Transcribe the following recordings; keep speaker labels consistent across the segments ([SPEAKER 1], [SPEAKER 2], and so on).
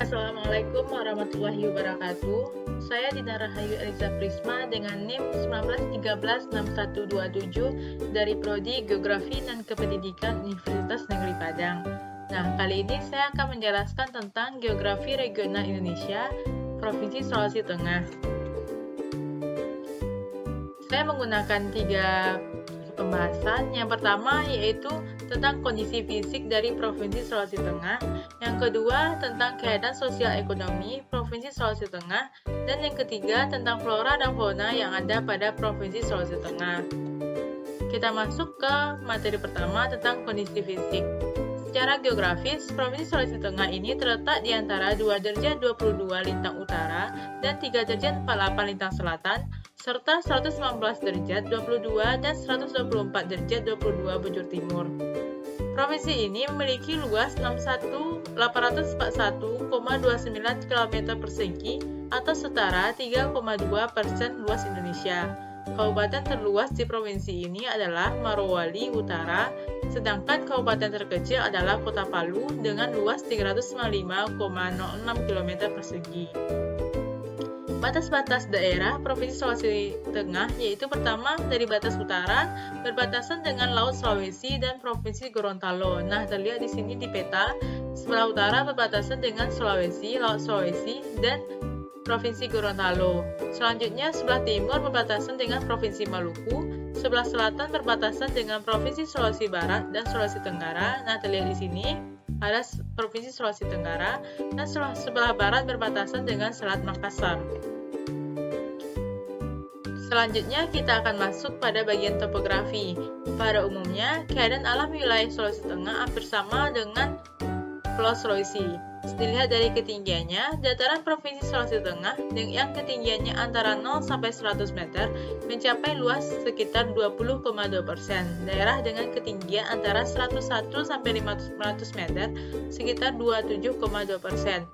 [SPEAKER 1] Assalamualaikum warahmatullahi wabarakatuh. Saya Dina Rahayu Eliza Prisma dengan NIM 19136127 dari Prodi Geografi dan Kependidikan Universitas Negeri Padang. Nah, kali ini saya akan menjelaskan tentang Geografi Regional Indonesia, Provinsi Sulawesi Tengah. Saya menggunakan 3 pembahasan. Yang pertama yaitu tentang kondisi fisik dari Provinsi Sulawesi Tengah, yang kedua tentang keadaan sosial ekonomi Provinsi Sulawesi Tengah, dan yang ketiga tentang flora dan fauna yang ada pada Provinsi Sulawesi Tengah. Kita masuk ke materi pertama tentang kondisi fisik. Secara geografis, Provinsi Sulawesi Tengah ini terletak di antara 2 derajat 22 lintang utara dan 3 derajat 48 lintang selatan, serta 119 derajat 22 dan 124 derajat 22 bujur timur. Provinsi ini memiliki luas 841,29 km persegi atau setara 3,2% luas Indonesia. Kabupaten terluas di provinsi ini adalah Morowali Utara, sedangkan kabupaten terkecil adalah Kota Palu dengan luas 395,06 km persegi. Batas-batas daerah Provinsi Sulawesi Tengah yaitu pertama dari batas utara berbatasan dengan Laut Sulawesi dan Provinsi Gorontalo. Nah, terlihat di sini di peta, sebelah utara berbatasan dengan Sulawesi, Laut Sulawesi, dan Provinsi Gorontalo. Selanjutnya, sebelah timur berbatasan dengan Provinsi Maluku, sebelah selatan berbatasan dengan Provinsi Sulawesi Barat dan Sulawesi Tenggara. Nah, terlihat di sini ada Provinsi Sulawesi Tenggara, dan sebelah barat berbatasan dengan Selat Makassar. Selanjutnya kita akan masuk pada bagian topografi. Pada umumnya, keadaan alam wilayah Sulawesi Tengah hampir sama dengan Pulau Sulawesi. Dilihat dari ketinggiannya, dataran Provinsi Sulawesi Tengah yang ketinggiannya antara 0 sampai 100 meter mencapai luas sekitar 20,2%. Daerah dengan ketinggian antara 101 sampai 500 meter sekitar 27,2%.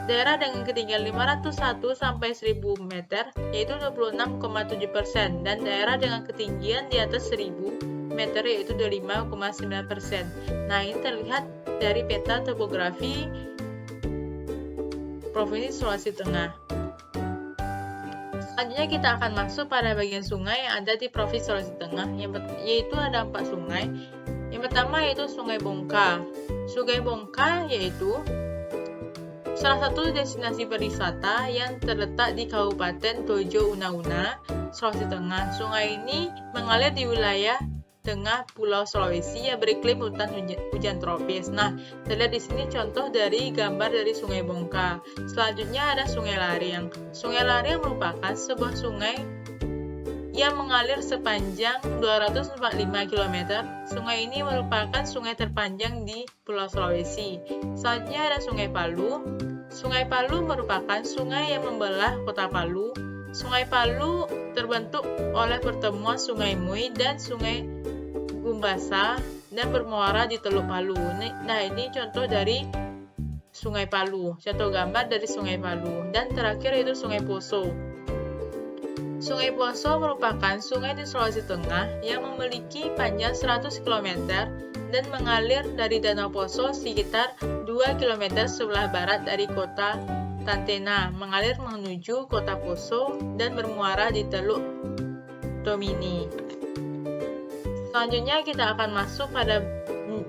[SPEAKER 1] Daerah dengan ketinggian 501 sampai 1000 meter yaitu 26,7%, dan daerah dengan ketinggian di atas 1000 meter yaitu 25,9%. Nah, ini terlihat dari peta topografi Provinsi Sulawesi Tengah. Selanjutnya kita akan masuk pada bagian sungai yang ada di Provinsi Sulawesi Tengah, yaitu ada 4 sungai. Yang pertama yaitu Sungai Bongka. Sungai Bongka yaitu salah satu destinasi pariwisata yang terletak di Kabupaten Tojo Una-Una, Sulawesi Tengah. Sungai ini mengalir di wilayah tengah Pulau Sulawesi yang beriklim hutan hujan tropis. Nah, terlihat di sini contoh dari gambar dari Sungai Bongka. Selanjutnya ada Sungai Lariang. Sungai Lariang merupakan sebuah sungai yang mengalir sepanjang 245 km. Sungai ini merupakan sungai terpanjang di Pulau Sulawesi. Selanjutnya ada Sungai Palu. Sungai Palu merupakan sungai yang membelah Kota Palu. Sungai Palu terbentuk oleh pertemuan Sungai Mui dan Sungai Gumbasa dan bermuara di Teluk Palu. Nah, ini contoh dari Sungai Palu, contoh gambar dari Sungai Palu. Dan terakhir itu Sungai Poso. Sungai Poso merupakan sungai di Sulawesi Tengah yang memiliki panjang 100 km dan mengalir dari Danau Poso sekitar 2 km sebelah barat dari kota Tantena, mengalir menuju kota Poso dan bermuara di Teluk Tomini. Selanjutnya kita akan masuk pada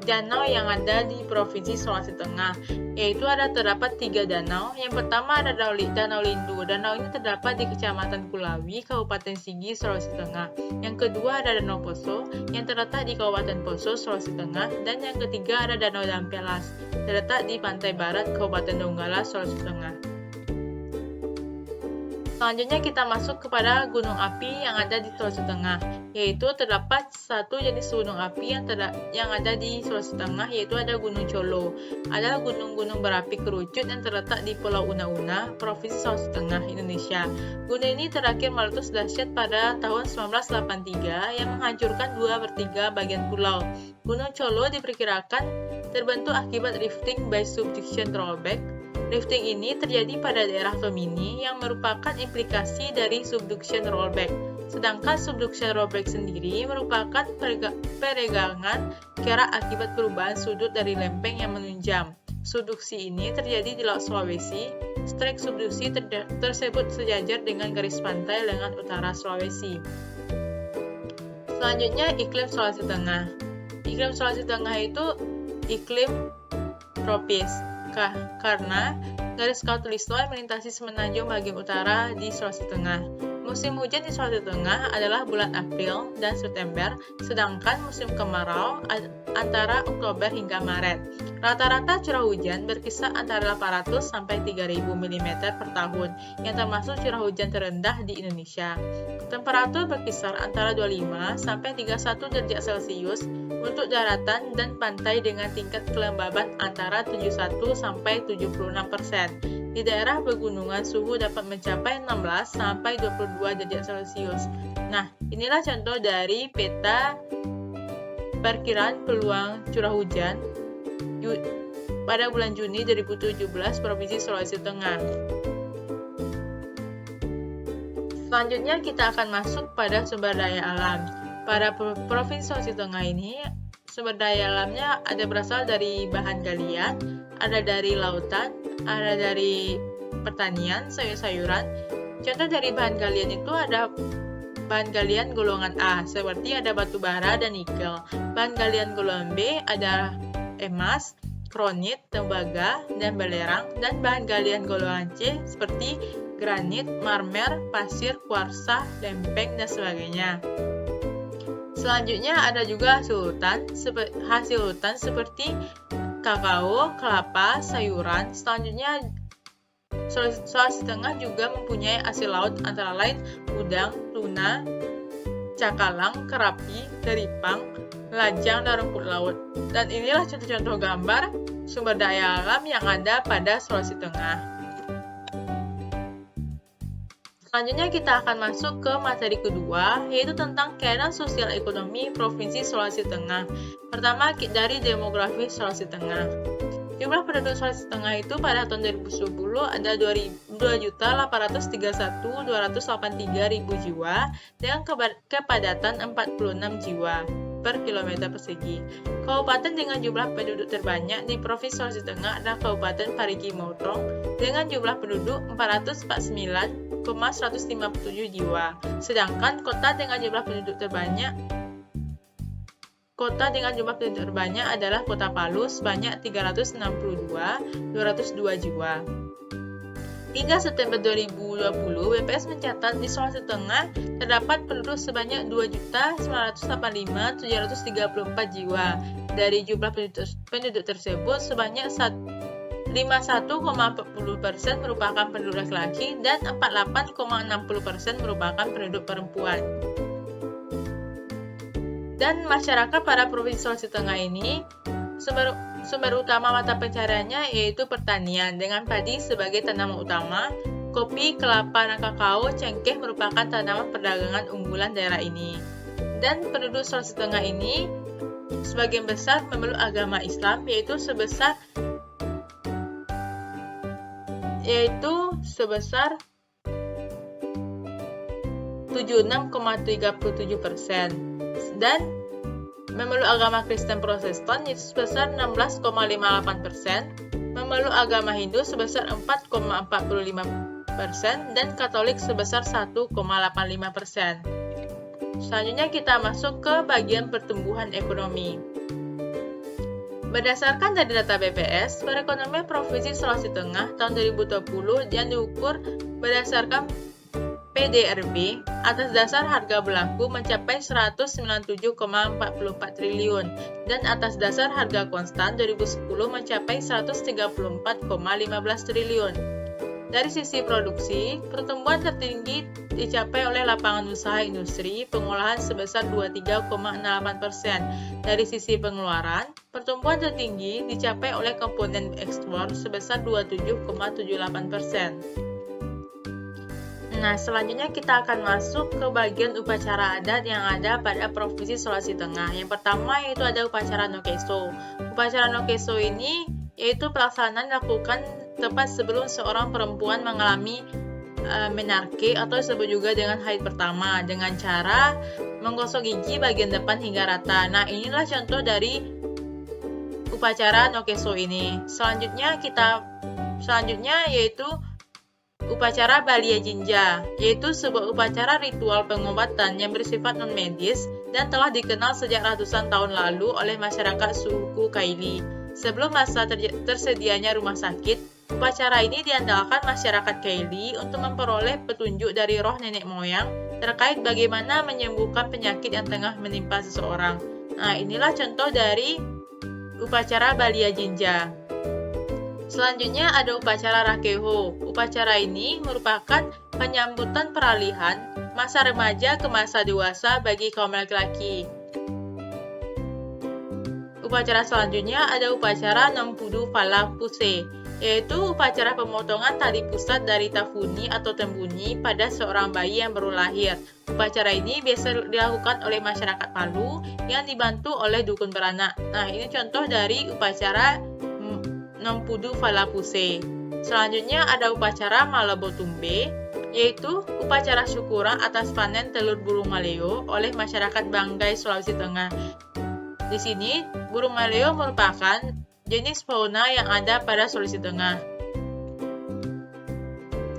[SPEAKER 1] danau yang ada di Provinsi Sulawesi Tengah, yaitu terdapat 3 danau. Yang pertama ada Danau Lindu. Danau ini terdapat di Kecamatan Kulawi, Kabupaten Sigi, Sulawesi Tengah. Yang kedua ada Danau Poso yang terletak di Kabupaten Poso, Sulawesi Tengah, dan yang ketiga ada Danau Dampelas, terletak di pantai barat Kabupaten Donggala, Sulawesi Tengah. Selanjutnya kita masuk kepada gunung api yang ada di Sulawesi Tengah, yaitu terdapat satu jenis gunung api yang ada di Sulawesi Tengah, yaitu ada Gunung Colo. Adalah gunung-gunung berapi kerucut yang terletak di Pulau Una-Una, Provinsi Sulawesi Tengah, Indonesia. Gunung ini terakhir meletus dahsyat pada tahun 1983 yang menghancurkan 2/3 bagian pulau. Gunung Colo diperkirakan terbentuk akibat rifting by subduction rollback. Rifting ini terjadi pada daerah Tomini yang merupakan implikasi dari subduction rollback. Sedangkan subduction rollback sendiri merupakan peregangan kerak akibat perubahan sudut dari lempeng yang menunjam. subduksi ini terjadi di Laut Sulawesi. Strek subduksi tersebut sejajar dengan garis pantai lengan utara Sulawesi. Selanjutnya, iklim Sulawesi Tengah. Iklim Sulawesi Tengah itu iklim tropis, karena garis khatulistiwa melintasi semenanjung bagian utara di Sulawesi Tengah. Musim hujan di Sulawesi Tengah adalah bulan April dan September, sedangkan musim kemarau antara Oktober hingga Maret. Rata-rata curah hujan berkisar antara 800 sampai 3000 mm per tahun, yang termasuk curah hujan terendah di Indonesia. Temperatur berkisar antara 25 sampai 31 derajat Celcius untuk daratan dan pantai dengan tingkat kelembaban antara 71 sampai 76%. Di daerah pegunungan suhu dapat mencapai 16 sampai 22 derajat Celcius. Nah, inilah contoh dari peta perkiraan peluang curah hujan pada bulan Juni 2017 Provinsi Sulawesi Tengah. Selanjutnya kita akan masuk pada sumber daya alam. Pada Provinsi Sulawesi Tengah ini, sumber daya alamnya ada berasal dari bahan galian, ada dari lautan, ada dari pertanian, sayur-sayuran. Contoh dari bahan galian itu ada bahan galian golongan A, seperti ada batu bara dan nikel. Bahan galian golongan B ada emas, kronit, tembaga, dan belerang. Dan bahan galian golongan C seperti granit, marmer, pasir, kuarsa, lempeng, dan sebagainya. Selanjutnya ada juga hasil hutan seperti kakao, kelapa, sayuran. Selanjutnya, Sulawesi Tengah juga mempunyai hasil laut antara lain udang, tuna, cakalang, kerapi, teripang, lajang, dan rumput laut. Dan inilah contoh-contoh gambar sumber daya alam yang ada pada Sulawesi Tengah. Selanjutnya kita akan masuk ke materi kedua, yaitu tentang keadaan sosial ekonomi Provinsi Sulawesi Tengah. Pertama, dari demografi Sulawesi Tengah. Jumlah penduduk Sulawesi Tengah itu pada tahun 2010 ada 2.831.283.000 jiwa dengan kepadatan 46 jiwa per kilometer persegi. Kabupaten dengan jumlah penduduk terbanyak di Provinsi Sulawesi Tengah adalah Kabupaten Parigi Motong dengan jumlah penduduk 449,157 jiwa. Sedangkan kota dengan jumlah penduduk terbanyak adalah Kota Palu sebanyak 362,202 jiwa. Hingga September 2020, BPS mencatat di Sulawesi Tengah terdapat penduduk sebanyak 2.985.734 jiwa. Dari jumlah penduduk tersebut, sebanyak 51,40% merupakan penduduk laki-laki dan 48,60% merupakan penduduk perempuan. Dan masyarakat pada Provinsi Sulawesi Tengah ini, sumber utama mata pencahariannya yaitu pertanian dengan padi sebagai tanaman utama. Kopi, kelapa, dan kakao, cengkeh merupakan tanaman perdagangan unggulan daerah ini. Dan penduduk Sulawesi Tengah ini sebagian besar memeluk agama Islam yaitu sebesar 76,37%. Dan memeluk agama Kristen Protestan itu sebesar 16,58%, memeluk agama Hindu sebesar 4,45%, dan Katolik sebesar 1,85%. Selanjutnya kita masuk ke bagian pertumbuhan ekonomi. Berdasarkan dari data BPS, perekonomian Provinsi Sulawesi Tengah tahun 2020 yang diukur berdasarkan PDRB atas dasar harga berlaku mencapai 197,44 triliun dan atas dasar harga konstan 2010 mencapai 134,15 triliun. Dari sisi produksi, pertumbuhan tertinggi dicapai oleh lapangan usaha industri pengolahan sebesar 23,68%. Dari sisi pengeluaran, pertumbuhan tertinggi dicapai oleh komponen ekspor sebesar 27,78%. Nah, selanjutnya kita akan masuk ke bagian upacara adat yang ada pada Provinsi Sulawesi Tengah. Yang pertama yaitu ada upacara Nokeso. Upacara Nokeso ini yaitu pelaksanaan dilakukan tepat sebelum seorang perempuan mengalami menarke atau disebut juga dengan haid pertama dengan cara menggosok gigi bagian depan hingga rata. Nah, inilah contoh dari upacara Nokeso ini. Selanjutnya yaitu upacara Balia Jinja, yaitu sebuah upacara ritual pengobatan yang bersifat non-medis dan telah dikenal sejak ratusan tahun lalu oleh masyarakat suku Kaili. Sebelum masa tersedianya rumah sakit, upacara ini diandalkan masyarakat Kaili untuk memperoleh petunjuk dari roh nenek moyang terkait bagaimana menyembuhkan penyakit yang tengah menimpa seseorang. Nah, inilah contoh dari upacara Balia Jinja. Selanjutnya ada upacara Rakeho. Upacara ini merupakan penyambutan peralihan masa remaja ke masa dewasa bagi kaum laki-laki. Upacara selanjutnya ada upacara Nampudu Pala Puse, yaitu upacara pemotongan tali pusat dari tafuni atau tembuni pada seorang bayi yang baru lahir. Upacara ini biasa dilakukan oleh masyarakat Palu yang dibantu oleh dukun beranak. Nah, ini contoh dari upacara Nampudu Pala Puse. Selanjutnya ada upacara Malabotumbe, yaitu upacara syukuran atas panen telur burung maleo oleh masyarakat Banggai, Sulawesi Tengah. Di sini, burung maleo merupakan jenis fauna yang ada pada Sulawesi Tengah.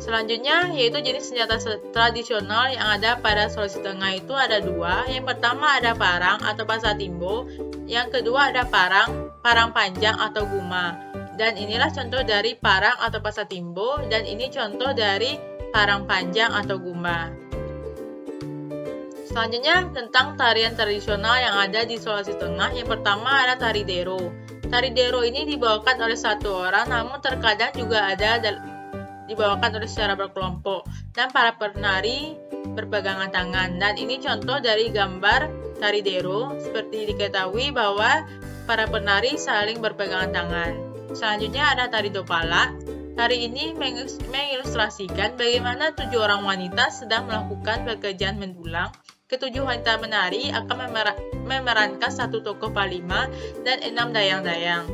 [SPEAKER 1] Selanjutnya, yaitu jenis senjata tradisional yang ada pada Sulawesi Tengah itu ada dua. Yang pertama ada parang atau pasatimbo, yang kedua ada parang panjang atau guma. Dan inilah contoh dari parang atau pasatimbo, dan ini contoh dari parang panjang atau guma. Selanjutnya tentang tarian tradisional yang ada di Sulawesi Tengah. Yang pertama ada tari dero. Tari dero ini dibawakan oleh satu orang, namun terkadang juga ada dibawakan oleh secara berkelompok, dan para penari berpegangan tangan. Dan ini contoh dari gambar tari dero. Seperti diketahui bahwa para penari saling berpegangan tangan. Selanjutnya ada tari dopala. Tari ini mengilustrasikan bagaimana 7 orang wanita sedang melakukan pekerjaan mendulang. Ketujuh wanita menari akan memerankan 1 tokoh palima dan 6 dayang-dayang.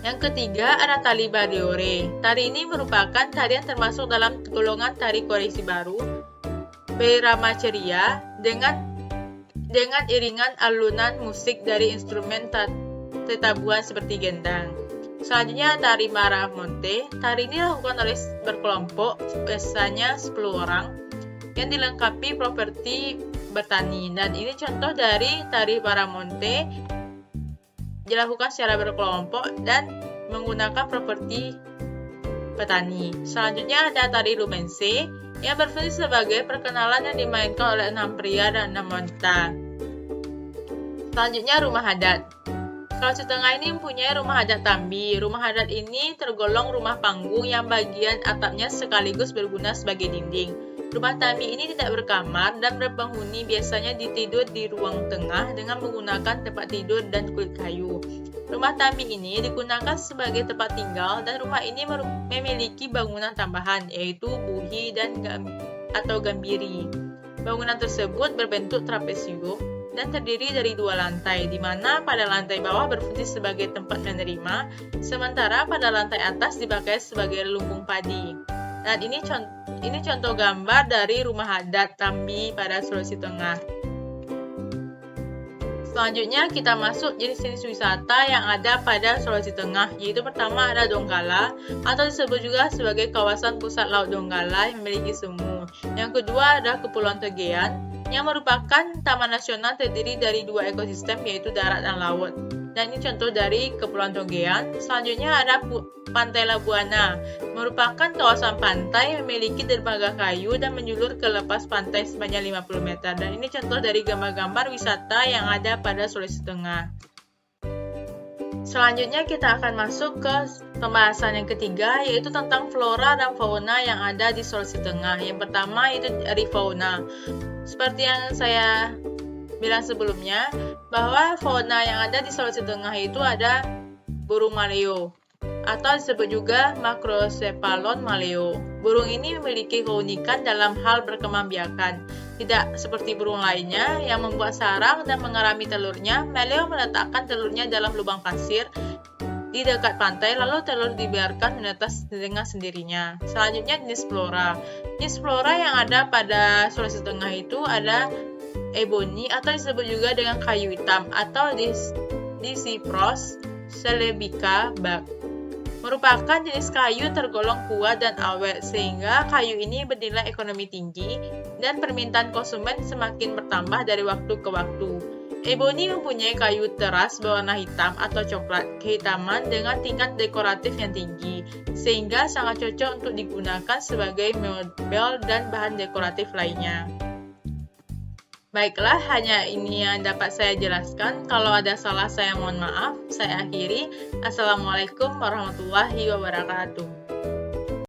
[SPEAKER 1] Yang ketiga ada tari bariore. Tari ini merupakan tarian termasuk dalam golongan tari koreksi baru, berirama ceria dengan iringan alunan musik dari instrumen tetabuhan seperti gendang. Selanjutnya tari Maramonte. Tari ini dilakukan oleh berkelompok, biasanya 10 orang, yang dilengkapi properti bertani. Dan ini contoh dari tari Maramonte dilakukan secara berkelompok dan menggunakan properti petani. Selanjutnya ada tari Lumense yang berfungsi sebagai perkenalan yang dimainkan oleh 6 pria dan 6 wanita. Selanjutnya rumah adat. Sulawesi Tengah ini mempunyai rumah adat Tambi. Rumah adat ini tergolong rumah panggung yang bagian atapnya sekaligus berguna sebagai dinding. Rumah Tambi ini tidak berkamar dan berpenghuni biasanya tidur di ruang tengah dengan menggunakan tempat tidur dan kulit kayu. Rumah Tambi ini digunakan sebagai tempat tinggal dan rumah ini memiliki bangunan tambahan yaitu buhi dan atau gambiri. Bangunan tersebut berbentuk trapesium dan terdiri dari 2 lantai, di mana pada lantai bawah berfungsi sebagai tempat menerima, sementara pada lantai atas dipakai sebagai lumbung padi. Dan ini contoh gambar dari rumah adat Tambi pada Sulawesi Tengah. Selanjutnya kita masuk jenis-jenis wisata yang ada pada Sulawesi Tengah, yaitu pertama ada Donggala atau disebut juga sebagai kawasan pusat laut Donggala yang memiliki semu. Yang kedua ada Kepulauan Tegean yang merupakan taman nasional terdiri dari 2 ekosistem yaitu darat dan laut. Dan ini contoh dari Kepulauan Tegean. Selanjutnya ada Pantai Labuana, merupakan kawasan pantai yang memiliki dermaga kayu dan menjulur ke lepas pantai sepanjang 50 meter. Dan ini contoh dari gambar-gambar wisata yang ada pada Sulawesi Tengah. Selanjutnya kita akan masuk ke pembahasan yang ketiga, yaitu tentang flora dan fauna yang ada di Sulawesi Tengah. Yang pertama itu dari fauna. Seperti yang saya bilang sebelumnya, bahwa fauna yang ada di Sulawesi Tengah itu ada burung maleo atau disebut juga Macrocephalon maleo. Burung ini memiliki keunikan dalam hal berkembangbiakan. Tidak seperti burung lainnya yang membuat sarang dan mengerami telurnya, maleo meletakkan telurnya dalam lubang pasir di dekat pantai, lalu telur dibiarkan menetas dengan sendirinya. Selanjutnya jenis flora. Jenis flora yang ada pada Sulawesi Tengah itu ada ebony atau disebut juga dengan kayu hitam atau Dicipros celebica Bak. Merupakan jenis kayu tergolong kuat dan awet, sehingga kayu ini bernilai ekonomi tinggi dan permintaan konsumen semakin bertambah dari waktu ke waktu. Ebony mempunyai kayu teras berwarna hitam atau coklat kehitaman dengan tingkat dekoratif yang tinggi, sehingga sangat cocok untuk digunakan sebagai mebel dan bahan dekoratif lainnya. Baiklah, hanya ini yang dapat saya jelaskan. Kalau ada salah, saya mohon maaf. Saya akhiri. Assalamualaikum warahmatullahi wabarakatuh.